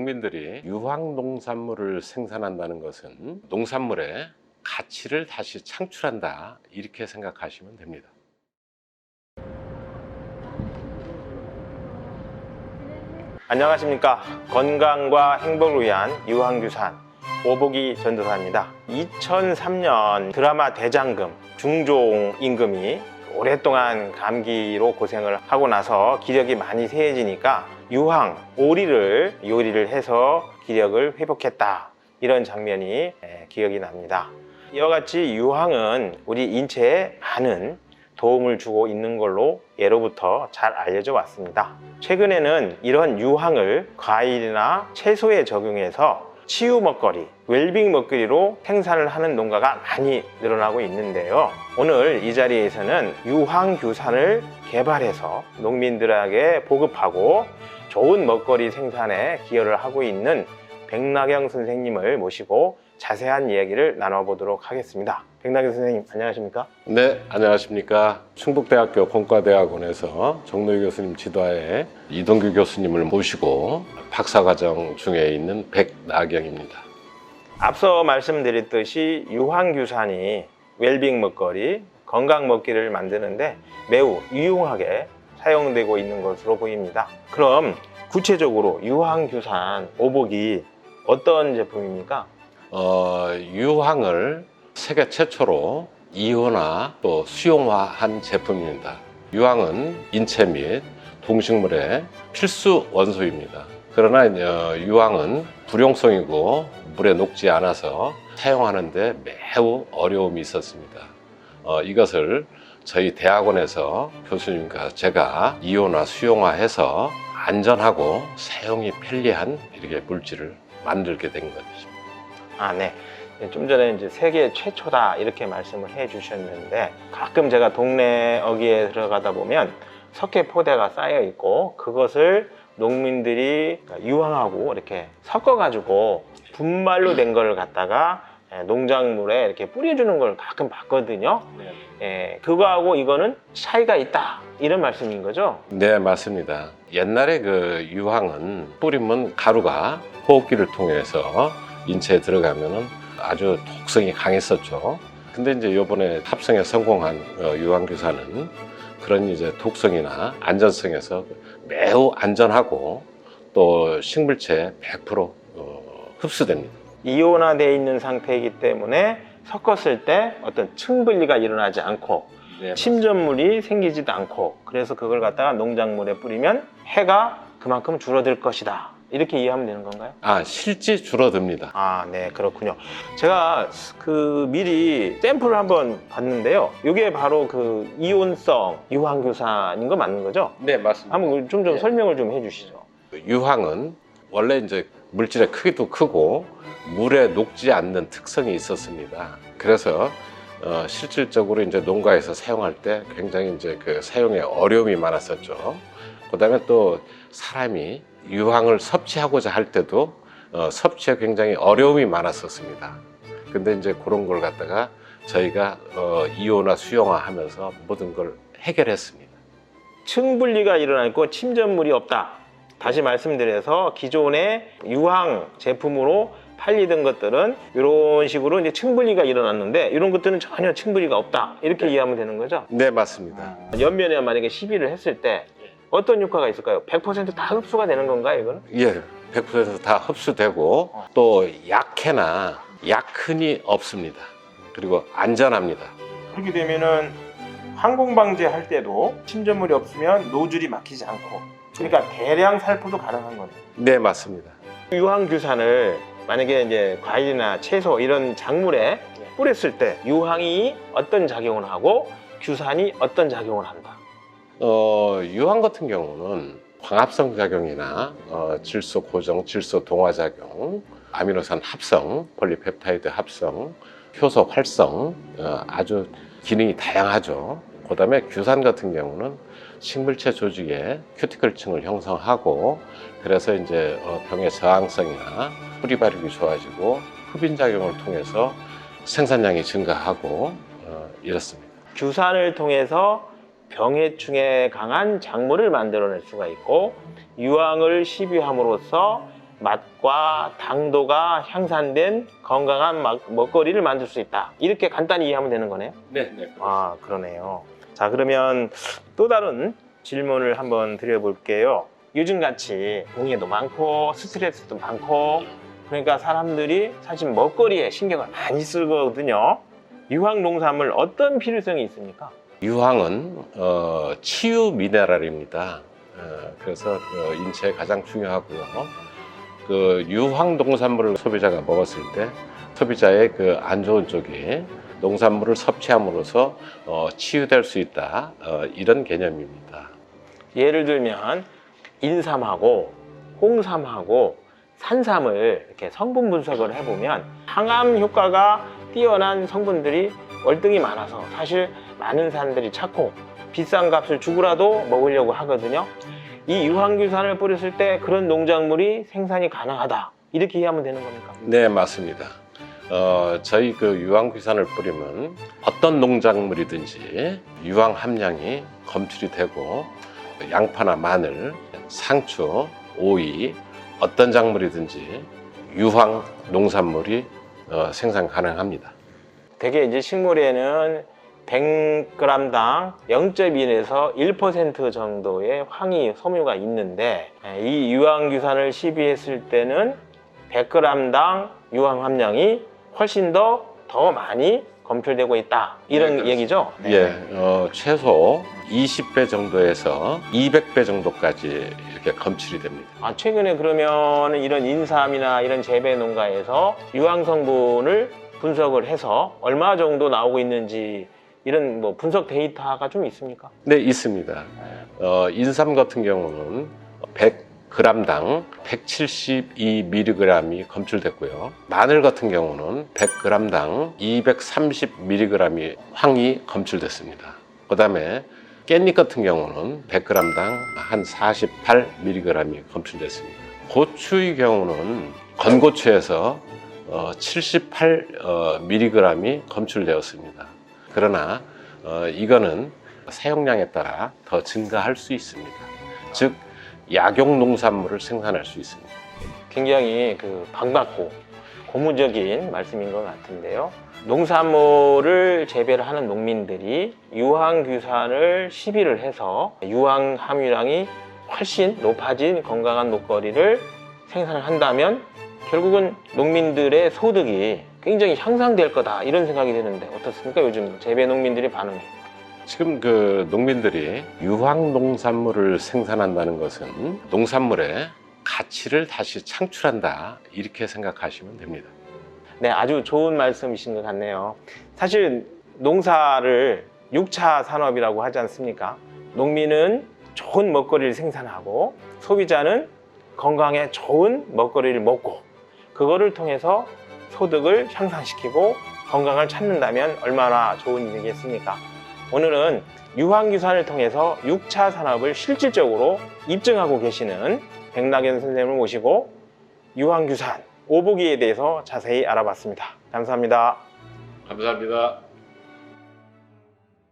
농민들이 유황 농산물을 생산한다는 것은 농산물의 가치를 다시 창출한다, 이렇게 생각하시면 됩니다. 안녕하십니까. 건강과 행복을 위한 유황규산 오복이 전도사입니다. 2003년 드라마 대장금 중종 임금이 오랫동안 감기로 고생을 하고 나서 기력이 많이 쇠해지니까 유황, 오리를 요리를 해서 기력을 회복했다, 이런 장면이 기억이 납니다. 이와 같이 유황은 우리 인체에 많은 도움을 주고 있는 걸로 예로부터 잘 알려져 왔습니다. 최근에는 이런 유황을 과일이나 채소에 적용해서 치유 먹거리, 웰빙 먹거리로 생산을 하는 농가가 많이 늘어나고 있는데요. 오늘 이 자리에서는 유황규산을 개발해서 농민들에게 보급하고 좋은 먹거리 생산에 기여를 하고 있는 백낙영 선생님을 모시고 자세한 이야기를 나눠보도록 하겠습니다. 백낙영 선생님, 안녕하십니까? 네, 안녕하십니까. 충북대학교 공과대학원에서 정노희 교수님 지도하에 이동규 교수님을 모시고 박사과정 중에 있는 백낙영입니다. 앞서 말씀드렸듯이 유황규산이 웰빙 먹거리, 건강 먹거리를 만드는데 매우 유용하게 사용되고 있는 것으로 보입니다. 그럼 구체적으로 유황규산 오복이 어떤 제품입니까? 유황을 세계 최초로 이온화 또 수용화한 제품입니다. 유황은 인체 및 동식물의 필수 원소입니다. 그러나 유황은 불용성이고 물에 녹지 않아서 사용하는데 매우 어려움이 있었습니다. 이것을 저희 대학원에서 교수님과 제가 이온화 수용화해서 안전하고 사용이 편리한 이렇게 물질을 만들게 된 것입니다. 네. 좀 전에 이제 세계 최초다 이렇게 말씀을 해 주셨는데, 가끔 제가 동네 어귀에 들어가다 보면 석회 포대가 쌓여 있고 그것을 농민들이 유황하고 이렇게 섞어 가지고 분말로 된 걸 갖다가 농작물에 이렇게 뿌려주는 걸 가끔 봤거든요. 그거하고 이거는 차이가 있다, 이런 말씀인 거죠? 네, 맞습니다. 옛날에 그 유황은 뿌리면 가루가 호흡기를 통해서 인체에 들어가면은 아주 독성이 강했었죠. 근데 이제 요번에 합성에 성공한 유황규산은 그런 이제 독성이나 안전성에서 매우 안전하고 또 식물체에 100% 흡수됩니다. 이온화되어 있는 상태이기 때문에 섞었을 때 어떤 층분리가 일어나지 않고 침전물이 생기지도 않고, 그래서 그걸 갖다가 농작물에 뿌리면 해가 그만큼 줄어들 것이다, 이렇게 이해하면 되는 건가요? 실제 줄어듭니다. 네, 그렇군요. 제가 미리 샘플을 한번 봤는데요. 이게 바로 그 이온성 유황규산인 거 맞는 거죠? 네, 맞습니다. 한번 좀 설명을 좀 해주시죠. 유황은 원래 이제 물질의 크기도 크고 물에 녹지 않는 특성이 있었습니다. 그래서 실질적으로 이제 농가에서 사용할 때 굉장히 이제 그 사용에 어려움이 많았었죠. 그다음에 또 사람이 유황을 섭취하고자 할 때도 섭취에 굉장히 어려움이 많았었습니다. 근데 이제 그런 걸 갖다가 저희가 이온화 수용화 하면서 모든 걸 해결했습니다. 층분리가 일어나고 침전물이 없다. 다시 말씀드려서 기존의 유황 제품으로 팔리던 것들은 이런 식으로 이제 층분리가 일어났는데, 이런 것들은 전혀 층분리가 없다, 이렇게 이해하면 되는 거죠? 네, 맞습니다. 연면에 만약에 시비를 했을 때 어떤 효과가 있을까요? 100% 다 흡수가 되는 건가요, 이거는? 예, 100% 다 흡수되고 또 약해나 약흔이 없습니다. 그리고 안전합니다. 그렇게 되면은 항공방제 할 때도 침전물이 없으면 노즐이 막히지 않고, 그러니까 대량 살포도 가능한 거네요. 네, 맞습니다. 유황규산을 만약에 이제 과일이나 채소 이런 작물에 뿌렸을 때 유황이 어떤 작용을 하고 규산이 어떤 작용을 한다? 유황 같은 경우는 광합성 작용이나 질소 고정, 질소 동화 작용, 아미노산 합성, 폴리펩타이드 합성, 효소 활성, 아주 기능이 다양하죠. 그 다음에 규산 같은 경우는 식물체 조직에 큐티클층을 형성하고, 그래서 이제 병의 저항성이나 뿌리 발육이 좋아지고 흡인 작용을 통해서 생산량이 증가하고 이렇습니다. 규산을 통해서 병해충에 강한 작물을 만들어낼 수가 있고, 유황을 시비함으로써 맛과 당도가 향상된 건강한 먹거리를 만들 수 있다. 이렇게 간단히 이해하면 되는 거네요. 네. 아, 그러네요. 자, 그러면 또 다른 질문을 한번 드려볼게요. 요즘같이 공해도 많고 스트레스도 많고 그러니까 사람들이 사실 먹거리에 신경을 많이 쓰거든요. 유황 농산물 어떤 필요성이 있습니까? 유황은 치유 미네랄입니다. 그래서 인체에 가장 중요하고요. 그 유황 농산물을 소비자가 먹었을 때 소비자의 그 안 좋은 쪽이 농산물을 섭취함으로써 치유될 수 있다. 이런 개념입니다. 예를 들면 인삼하고 홍삼하고 산삼을 이렇게 성분 분석을 해보면 항암 효과가 뛰어난 성분들이 월등히 많아서 사실 많은 사람들이 찾고 비싼 값을 주고라도 먹으려고 하거든요. 이 유황규산을 뿌렸을 때 그런 농작물이 생산이 가능하다. 이렇게 이해하면 되는 겁니까? 네, 맞습니다. 저희 그 유황규산을 뿌리면 어떤 농작물이든지 유황 함량이 검출이 되고 양파나 마늘, 상추, 오이 어떤 작물이든지 유황 농산물이 생산 가능합니다. 대개 이제 식물에는 100g당 0.1에서 1% 정도의 황이 섬유가 있는데 이 유황규산을 시비했을 때는 100g당 유황 함량이 훨씬 더 많이 검출되고 있다. 이런 얘기죠? 예, 최소 20배 정도에서 200배 정도까지 이렇게 검출이 됩니다. 아, 최근에 그러면 이런 인삼이나 이런 재배 농가에서 유황 성분을 분석을 해서 얼마 정도 나오고 있는지 이런 뭐 분석 데이터가 좀 있습니까? 네, 있습니다. 인삼 같은 경우는 100g당 172mg이 검출됐고요. 마늘 같은 경우는 100g당 230mg이 황이 검출됐습니다. 그 다음에 깻잎 같은 경우는 100g당 한 48mg이 검출됐습니다. 고추의 경우는 건고추에서 78mg이 검출되었습니다. 그러나 이거는 사용량에 따라 더 증가할 수 있습니다. 즉 약용 농산물을 생산할 수 있습니다. 굉장히 반갑고 고무적인 말씀인 것 같은데요. 농산물을 재배를 하는 농민들이 유황규산을 시비를 해서 유황 함유량이 훨씬 높아진 건강한 먹거리를 생산을 한다면 결국은 농민들의 소득이 굉장히 향상될 거다 이런 생각이 드는데 어떻습니까? 요즘 재배 농민들의 반응이. 지금 그 농민들이 유황 농산물을 생산한다는 것은 농산물의 가치를 다시 창출한다 이렇게 생각하시면 됩니다. 네, 아주 좋은 말씀이신 것 같네요. 사실 농사를 6차 산업이라고 하지 않습니까? 농민은 좋은 먹거리를 생산하고 소비자는 건강에 좋은 먹거리를 먹고 그거를 통해서 소득을 향상시키고 건강을 찾는다면 얼마나 좋은 일이겠습니까? 오늘은 유황규산을 통해서 6차 산업을 실질적으로 입증하고 계시는 백낙연 선생님을 모시고 유황규산, 오보기에 대해서 자세히 알아봤습니다. 감사합니다. 감사합니다.